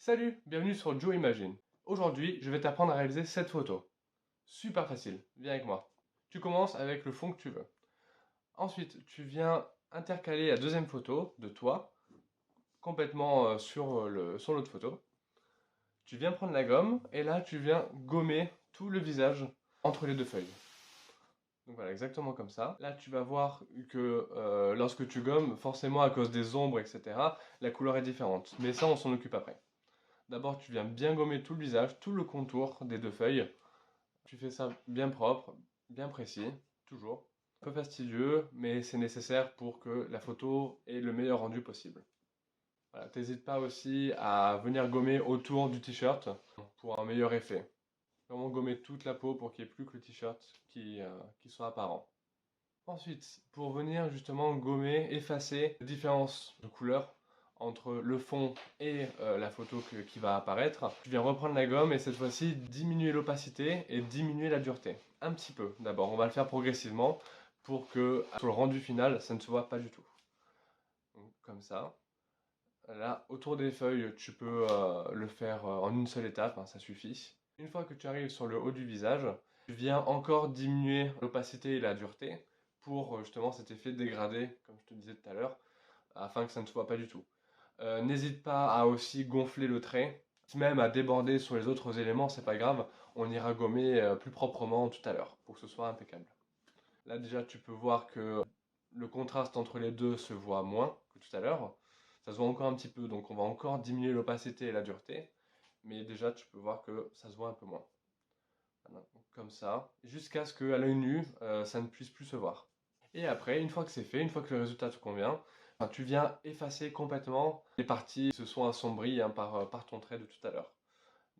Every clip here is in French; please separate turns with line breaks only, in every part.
Salut, bienvenue sur Joe Imagine. Aujourd'hui, je vais t'apprendre à réaliser cette photo. Super facile, viens avec moi. Tu commences avec le fond que tu veux. Ensuite, tu viens intercaler la deuxième photo de toi, complètement sur l'autre photo. Tu viens prendre la gomme, et là, tu viens gommer tout le visage entre les deux feuilles. Donc voilà, exactement comme ça. Là, tu vas voir que lorsque tu gommes, forcément à cause des ombres, etc., la couleur est différente. Mais ça, on s'en occupe après. D'abord, tu viens bien gommer tout le visage, tout le contour des deux feuilles. Tu fais ça bien propre, bien précis, toujours. Un peu fastidieux, mais c'est nécessaire pour que la photo ait le meilleur rendu possible. Voilà, t'hésites pas aussi à venir gommer autour du t-shirt pour un meilleur effet. Vraiment gommer toute la peau pour qu'il n'y ait plus que le t-shirt qui soit apparent. Ensuite, pour venir justement gommer, effacer la différence de couleur entre le fond et la photo qui va apparaître, je viens reprendre la gomme et cette fois-ci diminuer l'opacité et diminuer la dureté. Un petit peu d'abord, on va le faire progressivement pour que sur le rendu final, ça ne se voit pas du tout. Donc, comme ça. Là, autour des feuilles, tu peux le faire en une seule étape, hein, ça suffit. Une fois que tu arrives sur le haut du visage, tu viens encore diminuer l'opacité et la dureté pour justement cet effet dégradé, comme je te disais tout à l'heure, afin que ça ne se voit pas du tout. N'hésite pas à aussi gonfler le trait, même à déborder sur les autres éléments, c'est pas grave, on ira gommer plus proprement tout à l'heure pour que ce soit impeccable. Là déjà tu peux voir que le contraste entre les deux se voit moins que tout à l'heure. Ça se voit encore un petit peu, donc on va encore diminuer l'opacité et la dureté. Mais déjà tu peux voir que ça se voit un peu moins. Voilà, comme ça, jusqu'à ce qu'à l'œil nu, ça ne puisse plus se voir. Et après, une fois que c'est fait, une fois que le résultat te convient, tu viens effacer complètement les parties qui se sont assombries hein, par ton trait de tout à l'heure.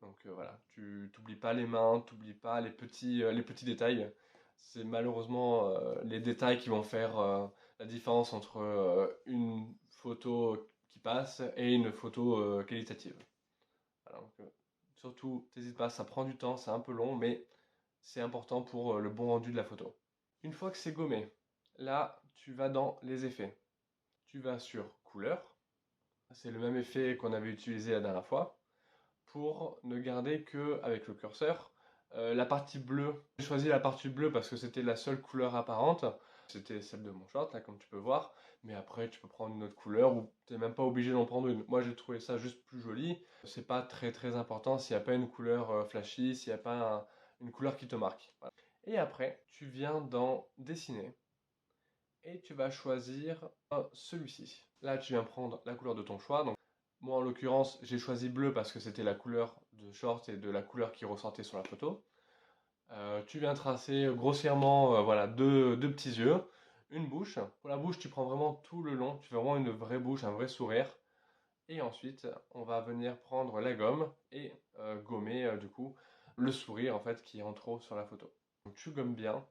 Donc voilà, tu n'oublies pas les mains, tu n'oublies pas les petits détails. C'est malheureusement les détails qui vont faire la différence entre une photo qui passe et une photo qualitative. Voilà, donc, surtout, n'hésite pas, ça prend du temps, c'est un peu long, mais c'est important pour le bon rendu de la photo. Une fois que c'est gommé, là, tu vas dans les effets. Tu vas sur couleur, c'est le même effet qu'on avait utilisé la dernière fois pour ne garder que avec le curseur la partie bleue. J'ai choisi la partie bleue parce que c'était la seule couleur apparente. C'était celle de mon short, là, comme tu peux voir. Mais après, tu peux prendre une autre couleur ou tu n'es même pas obligé d'en prendre une. Moi, j'ai trouvé ça juste plus joli. C'est pas très important s'il n'y a pas une couleur flashy, s'il n'y a pas une couleur qui te marque. Voilà. Et après, tu viens dans dessiner et tu vas choisir celui-ci. Là, tu viens prendre la couleur de ton choix. Donc, moi, en l'occurrence, j'ai choisi bleu parce que c'était la couleur de short et de la couleur qui ressortait sur la photo. Tu viens tracer grossièrement voilà, deux petits yeux, une bouche. Pour la bouche, tu prends vraiment tout le long. Tu fais vraiment une vraie bouche, un vrai sourire. Et ensuite, on va venir prendre la gomme et gommer du coup le sourire en fait qui est en trop sur la photo. Donc, tu gommes bien.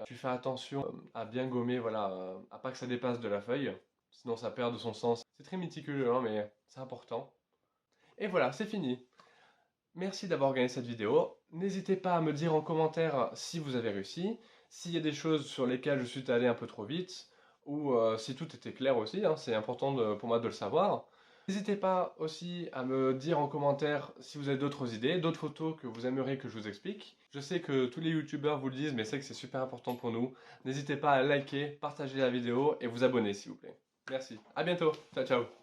Tu fais attention à bien gommer, voilà, à pas que ça dépasse de la feuille, sinon ça perd de son sens. C'est très méticuleux, hein, mais c'est important. Et voilà, c'est fini. Merci d'avoir regardé cette vidéo. N'hésitez pas à me dire en commentaire si vous avez réussi, s'il y a des choses sur lesquelles je suis allé un peu trop vite, ou si tout était clair aussi, hein, c'est important pour moi de le savoir. N'hésitez pas aussi à me dire en commentaire si vous avez d'autres idées, d'autres photos que vous aimeriez que je vous explique. Je sais que tous les youtubeurs vous le disent, mais c'est que c'est super important pour nous. N'hésitez pas à liker, partager la vidéo et vous abonner s'il vous plaît. Merci, à bientôt, ciao ciao.